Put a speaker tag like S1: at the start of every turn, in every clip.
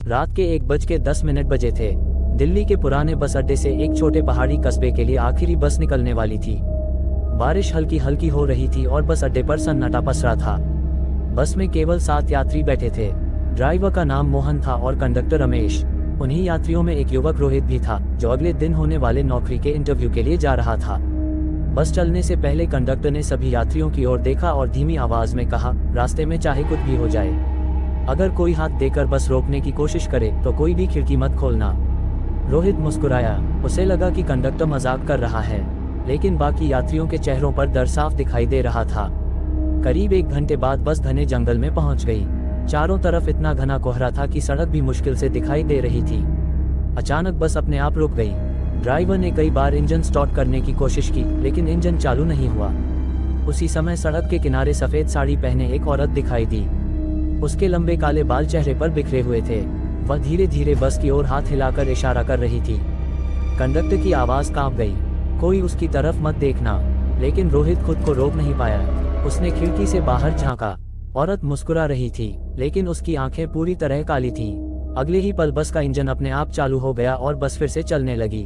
S1: रात के 1:10 बजे थे। दिल्ली के पुराने बस अड्डे से एक छोटे पहाड़ी कस्बे के लिए आखिरी बस निकलने वाली थी। बारिश हल्की हल्की हो रही थी और बस अड्डे पर सन्नाटा पसरा था। बस में केवल 7 यात्री बैठे थे। ड्राइवर का नाम मोहन था और कंडक्टर रमेश। उन्हीं यात्रियों में एक युवक रोहित भी था, जो अगले दिन होने वाले नौकरी के इंटरव्यू के लिए जा रहा था। बस चलने से पहले कंडक्टर ने सभी यात्रियों की ओर देखा और धीमी आवाज में कहा, रास्ते में चाहे कुछ भी हो जाए, अगर कोई हाथ देकर बस रोकने की कोशिश करे तो कोई भी खिड़की मत खोलना। रोहित मुस्कुराया। उसे लगा कि कंडक्टर मजाक कर रहा है, लेकिन बाकी यात्रियों के चेहरों पर डर साफ दिखाई दे रहा था। करीब 1 घंटे बाद बस घने जंगल में पहुंच गई। चारों तरफ इतना घना कोहरा था कि सड़क भी मुश्किल से दिखाई दे रही थी। अचानक बस अपने आप रुक गई। ड्राइवर ने कई बार इंजन स्टार्ट करने की कोशिश की, लेकिन इंजन चालू नहीं हुआ। उसी समय सड़क के किनारे सफेद साड़ी पहने एक औरत दिखाई दी। उसके लंबे काले बाल चेहरे पर बिखरे हुए थे। वह धीरे धीरे बस की ओर हाथ हिलाकर इशारा कर रही थी। कंडक्टर की आवाज कांप गई, कोई उसकी तरफ मत देखना। लेकिन रोहित खुद को रोक नहीं पाया। उसने खिड़की से बाहर झांका। औरत मुस्कुरा रही थी, लेकिन उसकी आंखें पूरी तरह काली थीं। अगले ही पल बस का इंजन अपने आप चालू हो गया और बस फिर से चलने लगी।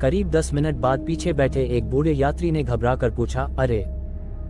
S1: करीब 10 मिनट बाद पीछे बैठे एक बूढ़े यात्री ने घबरा कर पूछा, अरे,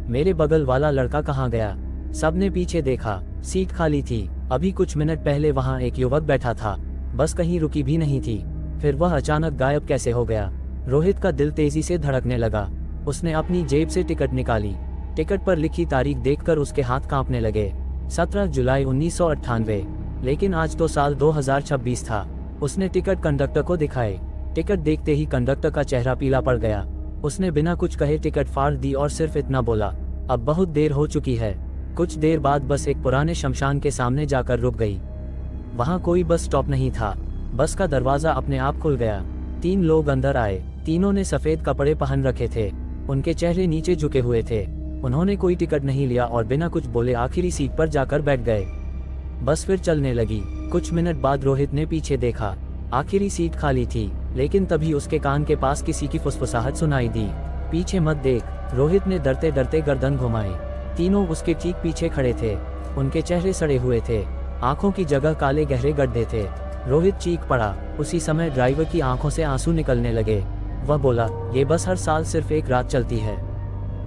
S1: मेरे बगल वाला लड़का कहाँ गया? सबने पीछे देखा, सीट खाली थी। अभी कुछ मिनट पहले वहां एक युवक बैठा था। बस कहीं रुकी भी नहीं थी। फिर वह अचानक गायब कैसे हो गया? रोहित का दिल तेजी से धड़कने लगा। उसने अपनी जेब से टिकट निकाली। टिकट पर लिखी तारीख देखकर उसके हाथ कांपने लगे। 17 जुलाई 1998। लेकिन आज तो साल 2026 था। उसने टिकट कंडक्टर को दिखाए। टिकट देखते ही कंडक्टर का चेहरा पीला पड़ गया। उसने बिना कुछ कहे टिकट फाड़ दी और सिर्फ इतना बोला, अब बहुत देर हो चुकी है। कुछ देर बाद बस एक पुराने शमशान के सामने जाकर रुक गई। वहां कोई बस स्टॉप नहीं था। बस का दरवाजा अपने आप खुल गया। 3 लोग अंदर आए। तीनों ने सफेद कपड़े पहन रखे थे। उनके चेहरे नीचे झुके हुए थे। उन्होंने कोई टिकट नहीं लिया और बिना कुछ बोले आखिरी सीट पर जाकर बैठ गए। बस फिर चलने लगी। कुछ मिनट बाद रोहित ने पीछे देखा। आखिरी सीट खाली थी, लेकिन तभी उसके कान के पास किसी की फुसफुसाहट सुनाई दी, पीछे मत देख। रोहित ने डरते डरते गर्दन घुमाई। तीनों उसके ठीक पीछे खड़े थे। उनके चेहरे सड़े हुए थे। आंखों की जगह काले गहरे गड्ढे थे। रोहित चीख पड़ा। उसी समय ड्राइवर की आंखों से आंसू निकलने लगे। वह बोला, ये बस हर साल सिर्फ एक रात चलती है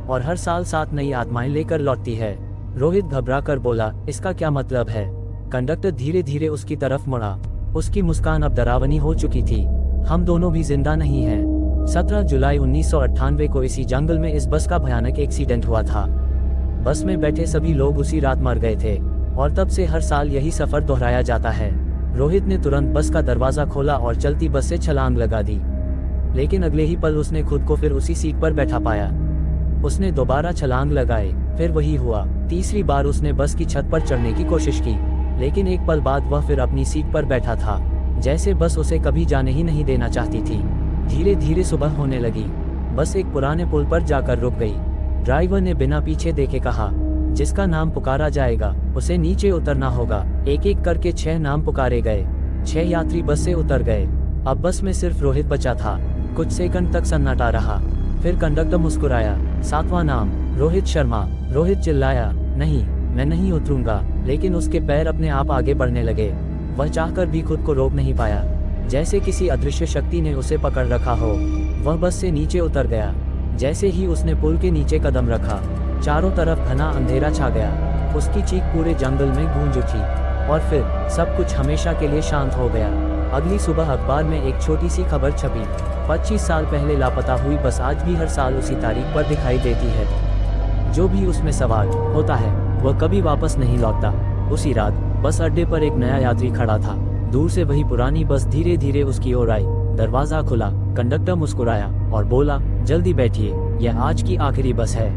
S1: और हर साल 7 नई आत्माएं लेकर लौटती है। रोहित घबरा कर बोला, इसका क्या मतलब है? कंडक्टर धीरे धीरे उसकी तरफ मुड़ा। उसकी मुस्कान अब डरावनी हो चुकी थी। हम दोनों भी जिंदा नहीं हैं। 17 जुलाई 1998 को इसी जंगल में इस बस का भयानक एक्सीडेंट हुआ था। बस में बैठे सभी लोग उसी रात मर गए थे और तब से हर साल यही सफर दोहराया जाता है। रोहित ने तुरंत बस का दरवाजा खोला और चलती बस से छलांग लगा दी, लेकिन अगले ही पल उसने खुद को फिर उसी सीट पर बैठा पाया। उसने दोबारा छलांग लगाई। फिर वही हुआ। तीसरी बार उसने बस की छत पर चढ़ने की कोशिश की, लेकिन एक पल बाद वह फिर अपनी सीट पर बैठा था, जैसे बस उसे कभी जाने ही नहीं देना चाहती थी। धीरे धीरे सुबह होने लगी। बस एक पुराने पुल पर जाकर रुक गई। ड्राइवर ने बिना पीछे देखे कहा, जिसका नाम पुकारा जाएगा उसे नीचे उतरना होगा। एक एक करके 6 नाम पुकारे गए। 6 यात्री बस से उतर गए। अब बस में सिर्फ रोहित बचा था। कुछ सेकंड तक सन्नाटा रहा। फिर कंडक्टर मुस्कुराया। 7वां नाम, रोहित शर्मा। रोहित चिल्लाया, नहीं, मैं नहीं उतरूंगा। लेकिन उसके पैर अपने आप आगे बढ़ने लगे। वह चाहकर भी खुद को रोक नहीं पाया, जैसे किसी अदृश्य शक्ति ने उसे पकड़ रखा हो। वह बस से नीचे उतर गया। जैसे ही उसने पुल के नीचे कदम रखा, चारों तरफ घना अंधेरा छा गया। उसकी चीख पूरे जंगल में गूंज उठी और फिर सब कुछ हमेशा के लिए शांत हो गया। अगली सुबह अखबार में एक छोटी सी खबर छपी, 25 साल पहले लापता हुई बस आज भी हर साल उसी तारीख पर दिखाई देती है। जो भी उसमें सवार होता है वह कभी वापस नहीं लौटता। उसी रात बस अड्डे पर एक नया यात्री खड़ा था। दूर से वही पुरानी बस धीरे धीरे उसकी ओर आई। दरवाजा खुला, कंडक्टर मुस्कुराया और बोला, जल्दी बैठिए, यह आज की आखिरी बस है।